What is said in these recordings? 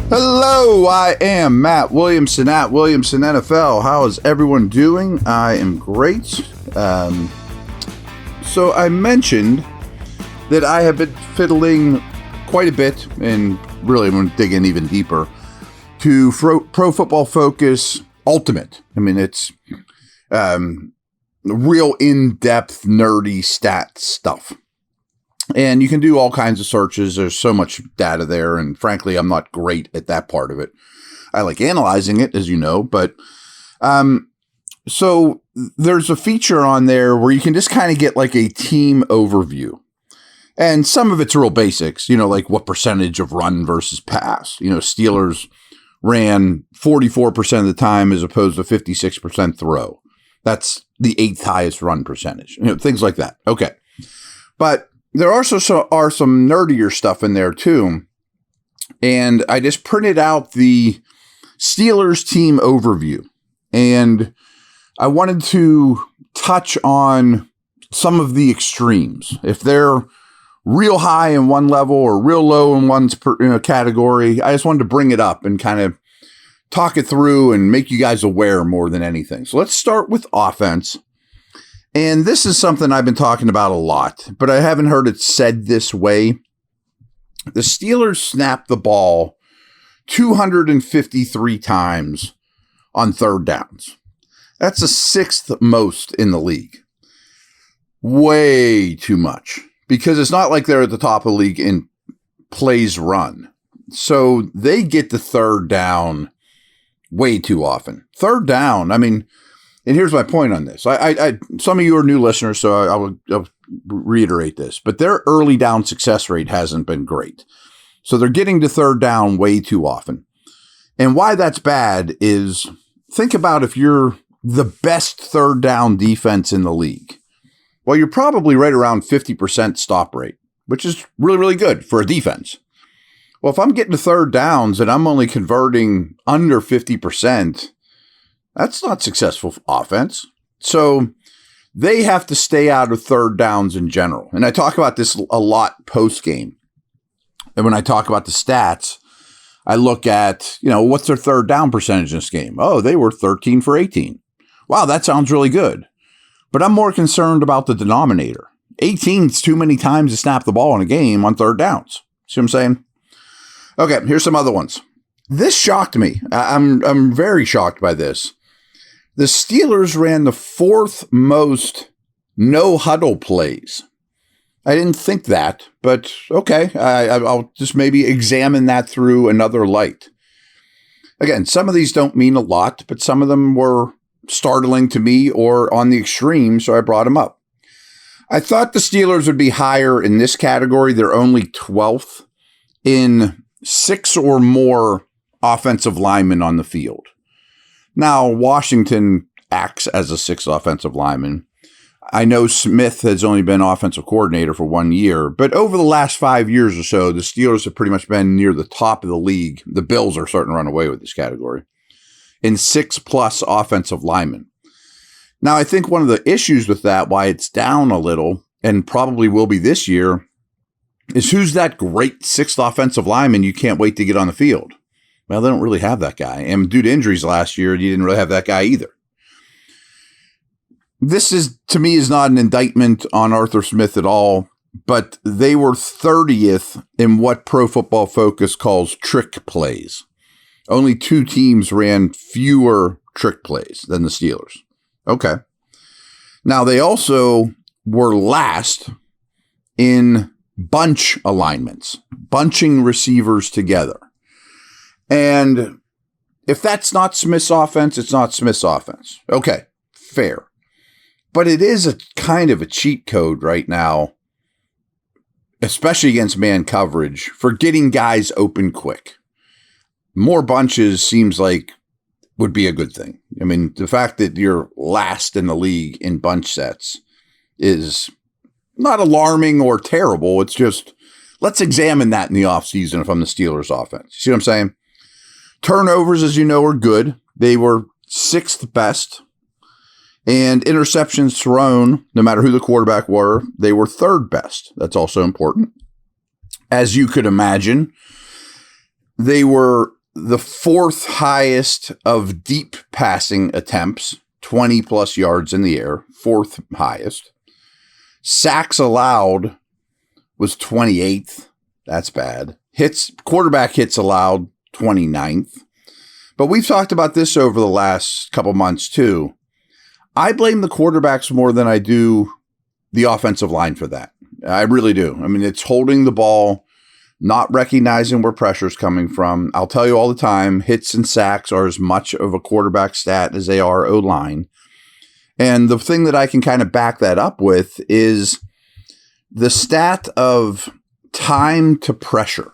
Hello, I am Matt Williamson at Williamson NFL. How is everyone doing? I am great. So I mentioned that I have been fiddling quite a bit, and really I'm going to dig in even deeper, to Pro Football Focus Ultimate. I mean, it's real in-depth, nerdy stat stuff. And you can do all kinds of searches. There's so much data there. And frankly, I'm not great at that part of it. I like analyzing it, as you know. But so there's a feature on there where you can just kind of get like a team overview. And some of it's real basics, like what percentage of run versus pass. Steelers ran 44% of the time as opposed to 56% throw. That's the 8th highest run percentage. Things like that. Okay. But there also are some nerdier stuff in there too. And I just printed out the Steelers team overview. And I wanted to touch on some of the extremes. If they're real high in one level or real low in one category, I just wanted to bring it up and kind of talk it through and make you guys aware more than anything. So let's start with offense. And this is something I've been talking about a lot, but I haven't heard it said this way. The Steelers snapped the ball 253 times on third downs. That's the 6th most in the league. Way too much, because it's not like they're at the top of the league in plays run. So they get the third down way too often. Third down, and here's my point on this. I some of you are new listeners, so I'll reiterate this. But their early down success rate hasn't been great. So they're getting to third down way too often. And why that's bad is, think about if you're the best third down defense in the league. Well, you're probably right around 50% stop rate, which is really, really good for a defense. Well, if I'm getting to third downs and I'm only converting under 50%, that's not successful offense. So they have to stay out of third downs in general. And I talk about this a lot post-game. And when I talk about the stats, I look at, what's their third down percentage in this game? Oh, they were 13 for 18. Wow, that sounds really good. But I'm more concerned about the denominator. 18 is too many times to snap the ball in a game on third downs. See what I'm saying? Okay, here's some other ones. This shocked me. I'm very shocked by this. The Steelers ran the 4th most no-huddle plays. I didn't think that, but okay. I'll just maybe examine that through another light. Again, some of these don't mean a lot, but some of them were startling to me or on the extreme, so I brought them up. I thought the Steelers would be higher in this category. They're only 12th in 6 or more offensive linemen on the field. Now, Washington acts as a 6th offensive lineman. I know Smith has only been offensive coordinator for 1 year, but over the last 5 years or so, the Steelers have pretty much been near the top of the league. The Bills are starting to run away with this category in 6+ offensive linemen. Now, I think one of the issues with that, why it's down a little, and probably will be this year, is who's that great 6th offensive lineman you can't wait to get on the field? Well, they don't really have that guy. And due to injuries last year, you didn't really have that guy either. This is, to me, is not an indictment on Arthur Smith at all, but they were 30th in what Pro Football Focus calls trick plays. Only 2 teams ran fewer trick plays than the Steelers. Okay. Now, they also were last in bunch alignments, bunching receivers together. And if that's not Smith's offense, it's not Smith's offense. Okay, fair. But it is a kind of a cheat code right now, especially against man coverage, for getting guys open quick. More bunches seems like would be a good thing. The fact that you're last in the league in bunch sets is not alarming or terrible. It's just, let's examine that in the offseason if I'm the Steelers offense. See what I'm saying? Turnovers, as you know, are good. They were 6th best. And interceptions thrown, no matter who the quarterback were, they were 3rd best. That's also important. As you could imagine, they were the fourth highest of deep passing attempts, 20 plus yards in the air, fourth highest. Sacks allowed was 28th. That's bad. Quarterback hits allowed, 29th. But we've talked about this over the last couple months too. I blame the quarterbacks more than I do the offensive line for that. I really do. I mean, it's holding the ball, not recognizing where pressure's coming from. I'll tell you all the time, hits and sacks are as much of a quarterback stat as they are O-line. And the thing that I can kind of back that up with is the stat of time to pressure.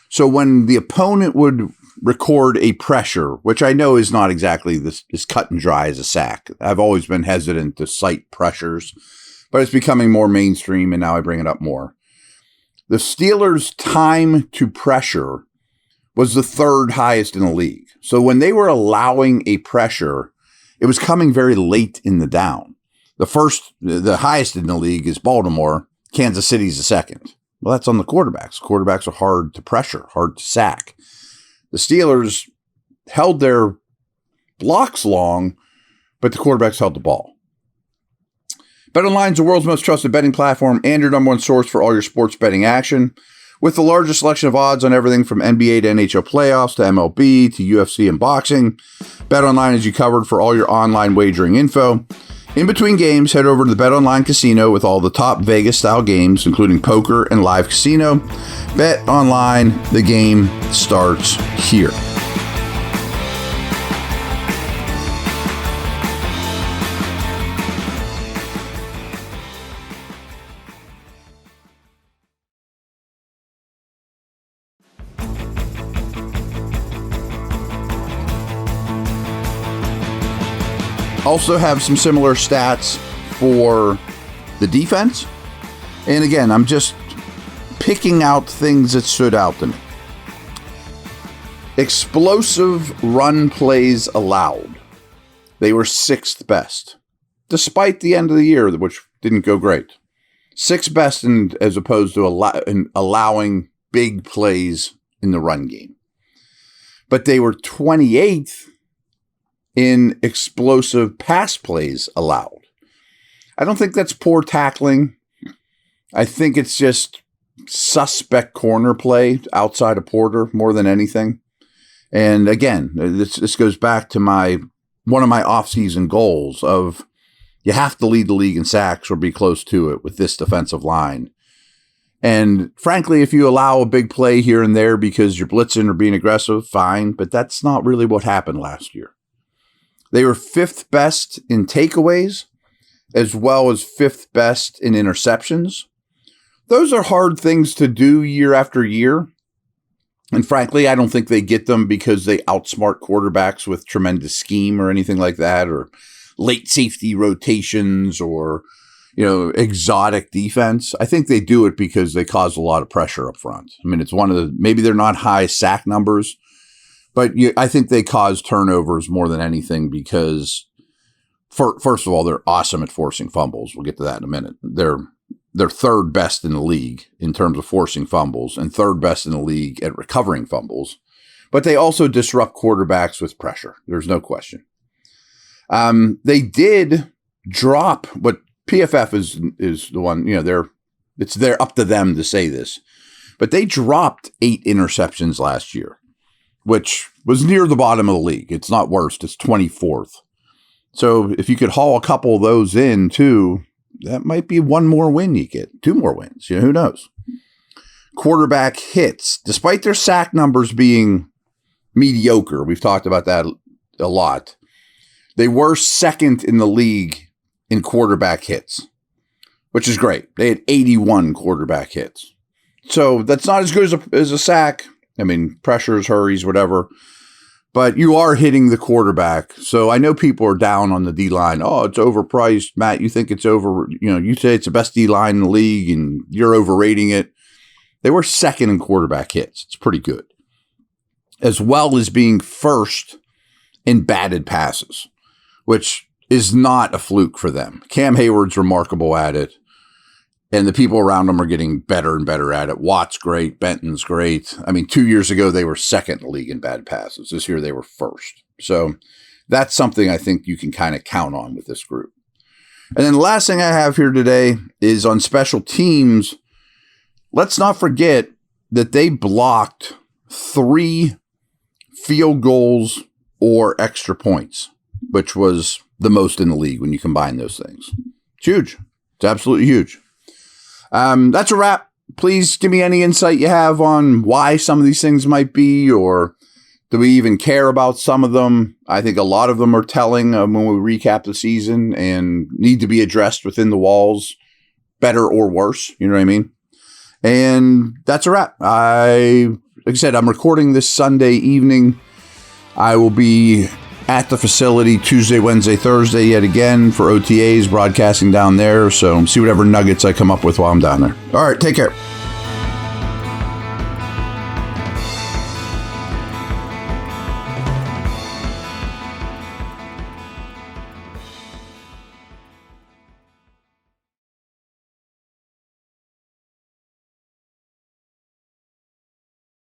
So when the opponent would record a pressure, which I know is not exactly as cut and dry as a sack. I've always been hesitant to cite pressures, but it's becoming more mainstream, and now I bring it up more. The Steelers' time to pressure was the third highest in the league. So when they were allowing a pressure, it was coming very late in the down. The highest in the league is Baltimore. Kansas City's the second. Well, that's on the quarterbacks. Quarterbacks are hard to pressure, hard to sack. The Steelers held their blocks long, but the quarterbacks held the ball. BetOnline is the world's most trusted betting platform and your number one source for all your sports betting action. With the largest selection of odds on everything from NBA to NHL playoffs to MLB to UFC and boxing, BetOnline has you covered for all your online wagering info. In between games, head over to the BetOnline Casino with all the top Vegas-style games, including poker and live casino. BetOnline, the game starts here. Also have some similar stats for the defense. And again, I'm just picking out things that stood out to me. Explosive run plays allowed. They were sixth best, despite the end of the year, which didn't go great. Sixth best as opposed to allowing big plays in the run game. But they were 28th in explosive pass plays allowed. I don't think that's poor tackling. I think it's just suspect corner play outside of Porter more than anything. And again, this goes back to one of my offseason goals of you have to lead the league in sacks or be close to it with this defensive line. And frankly, if you allow a big play here and there because you're blitzing or being aggressive, fine, but that's not really what happened last year. They were fifth best in takeaways, as well as fifth best in interceptions. Those are hard things to do year after year. And frankly, I don't think they get them because they outsmart quarterbacks with tremendous scheme or anything like that, or late safety rotations or, exotic defense. I think they do it because they cause a lot of pressure up front. I mean, it's maybe they're not high sack numbers, but I think they cause turnovers more than anything because, first of all, they're awesome at forcing fumbles. We'll get to that in a minute. They're third best in the league in terms of forcing fumbles and third best in the league at recovering fumbles. But they also disrupt quarterbacks with pressure. There's no question. They did drop, but PFF is the one, it's up to them to say this. But they dropped 8 interceptions last year, which was near the bottom of the league. It's not worst. It's 24th. So if you could haul a couple of those in too, that might be one more win you get. 2 more wins. Who knows? Quarterback hits, despite their sack numbers being mediocre. We've talked about that a lot. They were second in the league in quarterback hits, which is great. They had 81 quarterback hits. So that's not as good as a sack. I mean, pressures, hurries, whatever. But you are hitting the quarterback. So I know people are down on the D-line. Oh, it's overpriced. Matt, you think it's over. You say it's the best D-line in the league and you're overrating it. They were second in quarterback hits. It's pretty good. As well as being first in batted passes, which is not a fluke for them. Cam Hayward's remarkable at it. And the people around them are getting better and better at it. Watt's great. Benton's great. I mean, 2 years ago, they were second in the league in bad passes. This year, they were first. So that's something I think you can kind of count on with this group. And then the last thing I have here today is on special teams. Let's not forget that they blocked 3 field goals or extra points, which was the most in the league when you combine those things. It's huge. It's absolutely huge. That's a wrap. Please give me any insight you have on why some of these things might be, or do we even care about some of them? I think a lot of them are telling when we recap the season and need to be addressed within the walls, better or worse. You know what I mean? And that's a wrap. Like I said, I'm recording this Sunday evening. I will be at the facility Tuesday, Wednesday, Thursday yet again for OTAs, broadcasting down there. So see whatever nuggets I come up with while I'm down there. All right, take care.